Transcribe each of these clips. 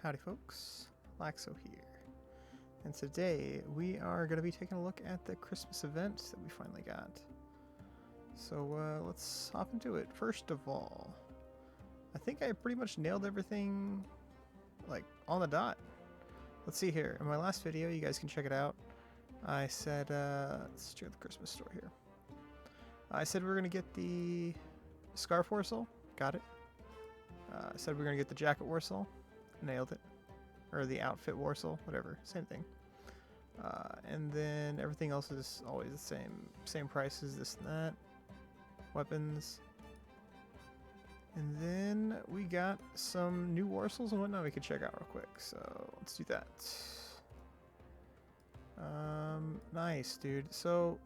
Howdy folks, Laxo here, and today we are going to be taking a look at the Christmas event that we finally got. So let's hop into it. First of all, I think I pretty much nailed everything like on the dot. Let's see here. In my last video, you guys can check it out, I said, let's check the Christmas store here. I said we were going to get the Scarf Warsaul, got it. I said we were going to get the Jacket Warsaul, nailed it. Or the Outfit Warsaul, whatever, same thing. And then everything else is always the same prices, this and that. Weapons. And then we got some new Warsouls and whatnot we could check out real quick, so let's do that. Nice, dude. So,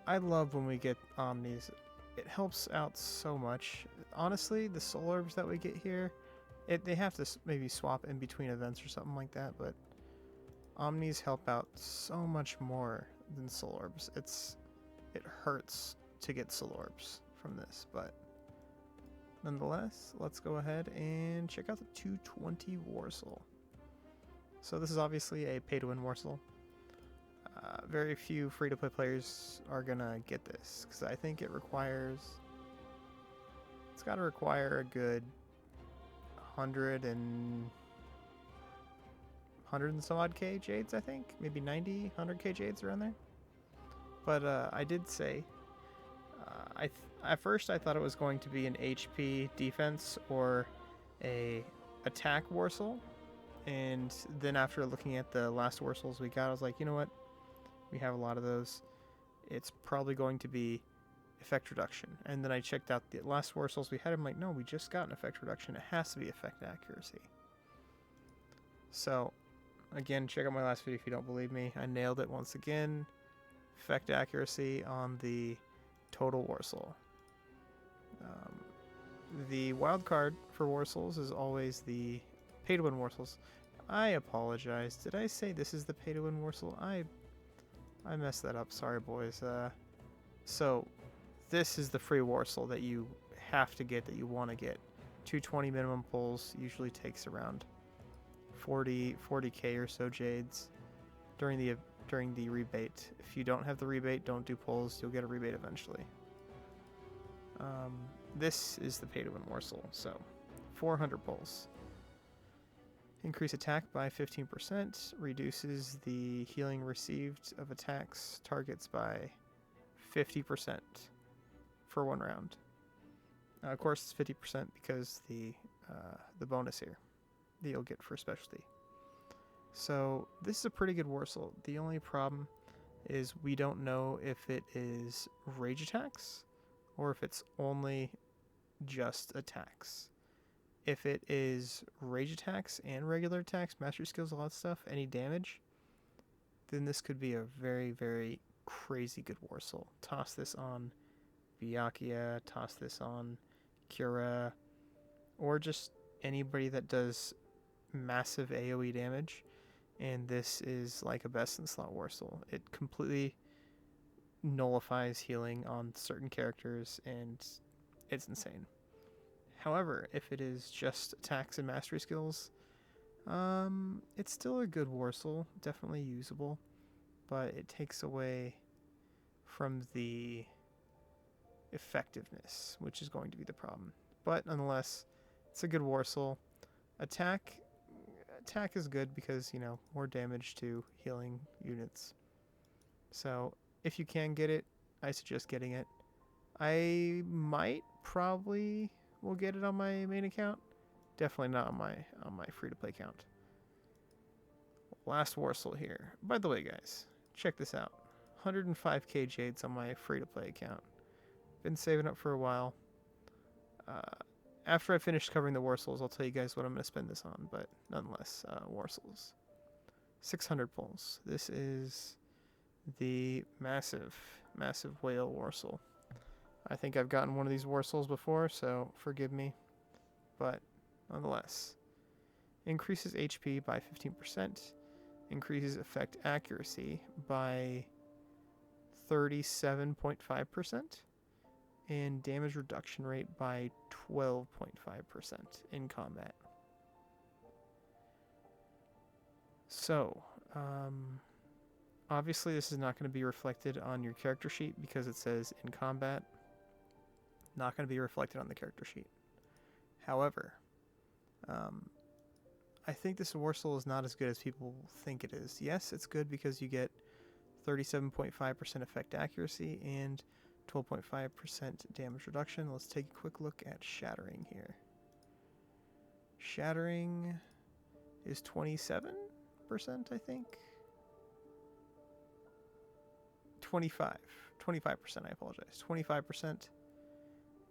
I love when we get Omnis. It helps out so much. Honestly, the soul orbs that we get here, they have to maybe swap in between events or something like that, but Omnis help out so much more than soul orbs. It hurts to get soul orbs from this, but nonetheless, let's go ahead and check out the 220 Warsaul. So this is obviously a pay-to-win Warsaul. Very few free-to-play players are gonna get this, because I think it's got to require a good 100 and some odd K Jades, I think. Maybe 90, 100 K Jades around there. But I did say, at first I thought it was going to be an HP defense or a attack Warsaul. And then after looking at the last Warsouls we got, I was like, you know what? We have a lot of those. It's probably going to be effect reduction. And then I checked out the last Warsouls we had. I'm like, no, we just got an effect reduction. It has to be effect accuracy. So, again, check out my last video if you don't believe me. I nailed it once again. Effect accuracy on the total Warsaul. The wild card for Warsouls is always the pay-to-win Warsouls. I apologize. Did I say this is the pay-to-win Warsaul? I messed that up. Sorry, boys. So, this is the free Warsaul that you have to get, that you want to get. 220 minimum pulls usually takes around 40k or so Jades during the rebate. If you don't have the rebate, don't do pulls. You'll get a rebate eventually. This is the pay-to-win Warsaul. So, 400 pulls. Increase attack by 15%, reduces the healing received of attacks targets by 50% for 1 round. Of course, it's 50% because the bonus here that you'll get for specialty. So this is a pretty good Warsaul. The only problem is we don't know if it is rage attacks or if it's only just attacks. If it is rage attacks and regular attacks, mastery skills, all that stuff, any damage, then this could be a very, very crazy good Warsaul. Toss this on Byakuya, toss this on Kira, or just anybody that does massive AoE damage, and this is like a best in slot Warsaul. It completely nullifies healing on certain characters, and it's insane. However, if it is just attacks and mastery skills, it's still a good Warsaul, definitely usable, but it takes away from the effectiveness, which is going to be the problem. But nonetheless, it's a good Warsaul. Attack is good because, you know, more damage to healing units. So if you can get it, I suggest getting it. I probably will get it on my main account. Definitely not on my free-to-play account. Last Warsaul here. By the way, guys, check this out. 105k Jades on my free-to-play account. Been saving up for a while. After I finish covering the Warsouls, I'll tell you guys what I'm going to spend this on, but nonetheless, Warsouls. 600 pulls. This is the massive, massive whale Warsaul. I think I've gotten one of these Warsouls before, so forgive me. But nonetheless, increases HP by 15%, increases effect accuracy by 37.5%, and damage reduction rate by 12.5% in combat. So, obviously this is not going to be reflected on your character sheet because it says in combat. Not going to be reflected on the character sheet. However, I think this Warsoul is not as good as people think it is. Yes, it's good because you get 37.5% effect accuracy and 12.5% damage reduction. Let's take a quick look at Shattering here. Shattering is 27%, I think. 25%, I apologize. 25%.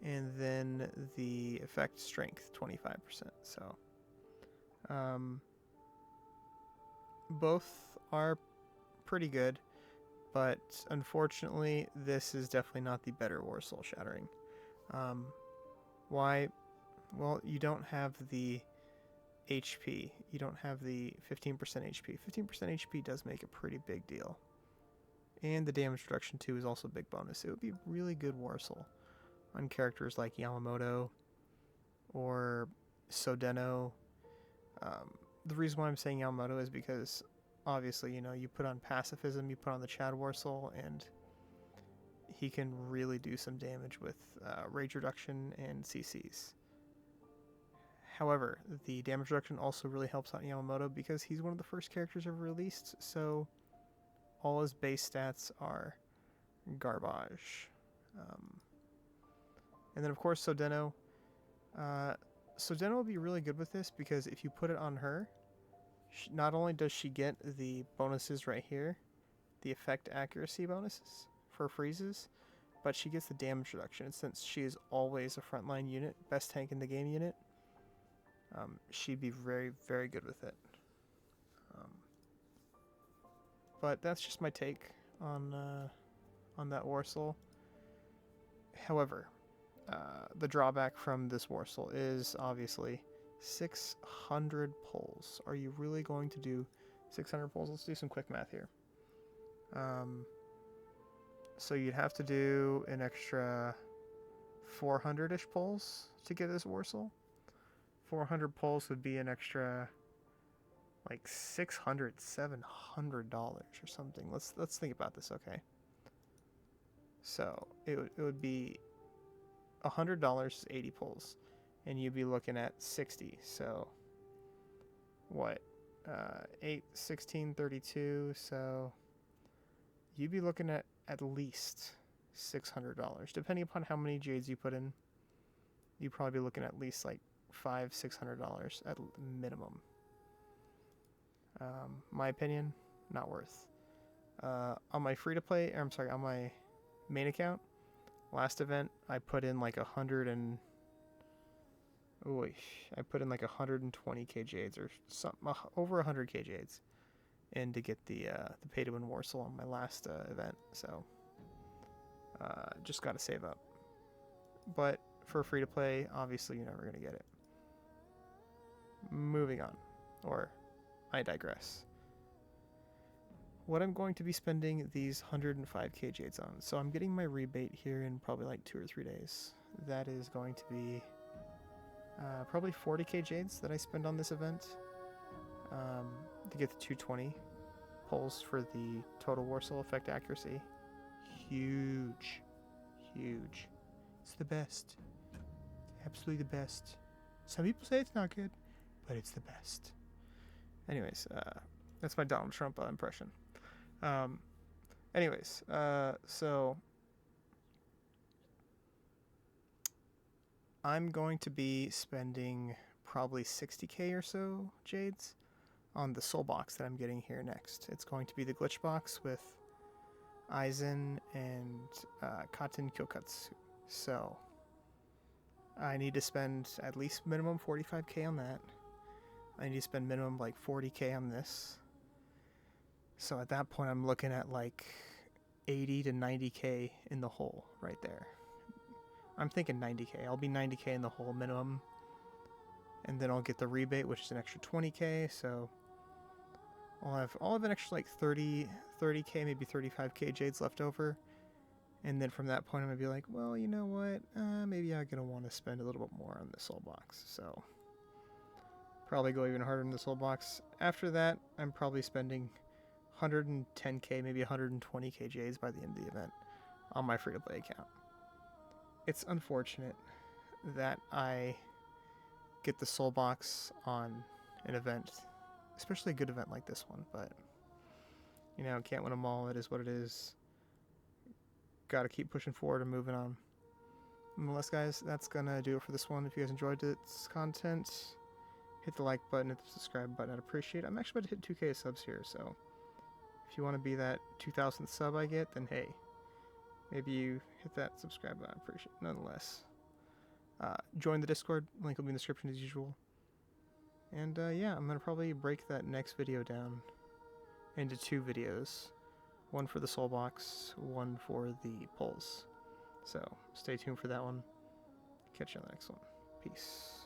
And then the effect strength, 25%. So, both are pretty good, but unfortunately, this is definitely not the better Warsoul Shattering. Why? Well, you don't have the HP. You don't have the 15% HP. 15% HP does make a pretty big deal. And the damage reduction, too, is also a big bonus. It would be a really good Warsoul on characters like Yamamoto or Sodeno. The reason why I'm saying Yamamoto is because, obviously, you know, you put on Pacifism, you put on the Chad Warsoul, and he can really do some damage with Rage Reduction and CCs. However, the damage reduction also really helps out Yamamoto because he's one of the first characters ever released, so all his base stats are garbage. And then, of course, Sodeno. Sodeno will be really good with this because if you put it on her, not only does she get the bonuses right here, the effect accuracy bonuses for freezes, but she gets the damage reduction. And since she is always a frontline unit, best tank in the game unit, she'd be very, very good with it. But that's just my take on that Warsoul. However, the drawback from this Warsoul is obviously 600 pulls. Are you really going to do 600 pulls? Let's do some quick math here. So you'd have to do an extra 400-ish pulls to get this Warsoul. 400 pulls would be an extra like $600, $700 or something. Let's think about this, okay? So it would be $100 is 80 pulls, and you'd be looking at 60. So what? 8, 16, 32. So you'd be looking at least $600, depending upon how many jades you put in. You'd probably be looking at least like $500-600 at minimum. My opinion, not worth. On my free-to-play, on my main account, last event, I put in like 120k jades or something, over 100k jades, and to get the pay-to-win Warsoul on my last event. So, just got to save up. But for free-to-play, obviously you're never going to get it. Moving on, or I digress. What I'm going to be spending these 105k jades on. So I'm getting my rebate here in probably like 2 or 3 days. That is going to be probably 40k jades that I spend on this event to get the 220 pulls for the total Warsoul effect accuracy. Huge. Huge. It's the best. Absolutely the best. Some people say it's not good, but it's the best. Anyways, that's my Donald Trump impression. So I'm going to be spending probably 60k or so jades on the soul box that I'm getting here next. It's going to be the glitch box with Aizen and Katen Kyokatsu. So I need to spend at least minimum 45k on that. I need to spend minimum like 40k on this. So at that point, I'm looking at like 80 to 90k in the hole right there. I'm thinking 90k. I'll be 90k in the hole minimum. And then I'll get the rebate, which is an extra 20k. So I'll have an extra like 30k, maybe 35k jades left over. And then from that point, I'm going to be like, well, you know what? Maybe I'm going to want to spend a little bit more on the soul box. So Probably go even harder in the soul box. After that, I'm probably spending 110k, maybe 120k Jades by the end of the event on my free-to-play account. It's unfortunate that I get the soul box on an event, especially a good event like this one, but you know, can't win them all. It is what it is. Gotta keep pushing forward and moving on. Nonetheless, guys, that's gonna do it for this one. If you guys enjoyed this content, hit the like button, hit the subscribe button. I'd appreciate it. I'm actually about to hit 2k subs here, so if you want to be that 2,000th sub I get, then hey, maybe you hit that subscribe button. I appreciate it. Nonetheless, join the Discord. Link will be in the description as usual. And yeah, I'm gonna probably break that next video down into 2 videos. One for the soul box, one for the polls. So stay tuned for that one. Catch you on the next one. Peace.